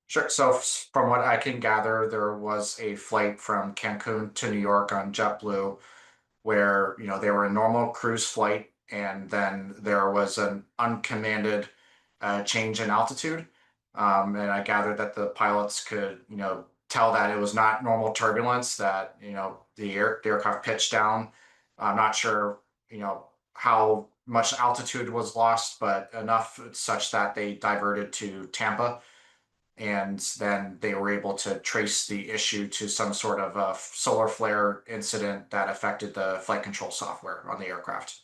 Sure. So from what I can gather, there was a flight from Cancun to New York on JetBlue where, they were a normal cruise flight, and then there was an uncommanded change in altitude. And I gathered that the pilots could, tell that it was not normal turbulence, that, the aircraft pitched down. I'm not sure, how much altitude was lost, but enough such that they diverted to Tampa, and then they were able to trace the issue to some sort of a solar flare incident that affected the flight control software on the aircraft.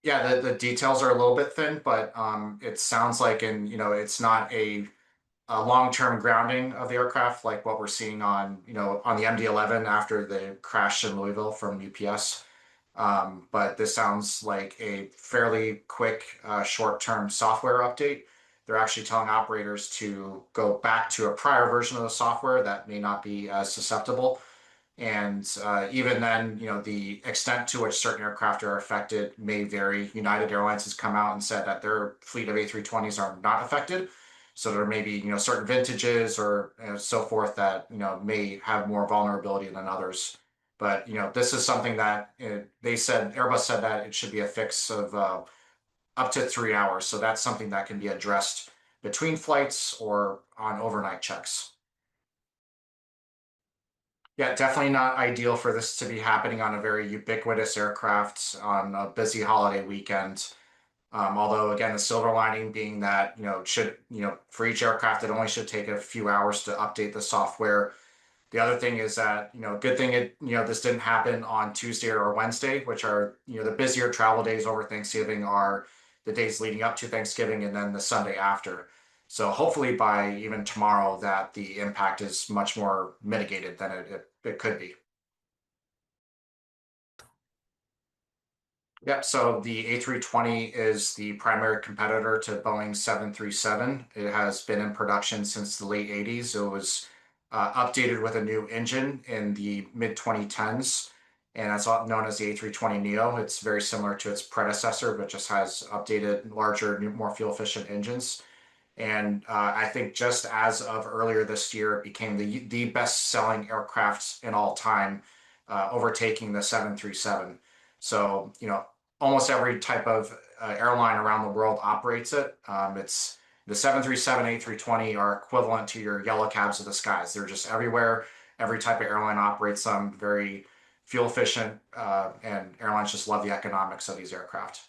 Yeah, the details are a little bit thin, but it sounds like, it's not a long-term grounding of the aircraft like what we're seeing on, on the MD-11 after the crash in Louisville from UPS. But this sounds like a fairly quick, short-term software update. They're actually telling operators to go back to a prior version of the software that may not be as susceptible. And even then, the extent to which certain aircraft are affected may vary. United Airlines has come out and said that their fleet of A320s are not affected. So there may be, certain vintages or so forth that, may have more vulnerability than others. But, this is something that Airbus said that it should be a fix of up to 3 hours. So that's something that can be addressed between flights or on overnight checks. Yeah, definitely not ideal for this to be happening on a very ubiquitous aircraft on a busy holiday weekend. Although again, the silver lining being that, for each aircraft, it only should take a few hours to update the software. The other thing is that, good thing this didn't happen on Tuesday or Wednesday, which are, the busier travel days over Thanksgiving are the days leading up to Thanksgiving and then the Sunday after. So hopefully by even tomorrow that the impact is much more mitigated than it could be. Yep. So the A320 is the primary competitor to Boeing's 737. It has been in production since the late 80s. It was updated with a new engine in the mid 2010s, and that's known as the A320neo. It's very similar to its predecessor, but just has updated, larger, more fuel efficient engines. And I think just as of earlier this year, it became the best selling aircraft in all time, overtaking the 737. So, almost every type of airline around the world operates it. It's the 737, A320 are equivalent to your yellow cabs of the skies. They're just everywhere. Every type of airline operates them, very fuel efficient, and airlines just love the economics of these aircraft.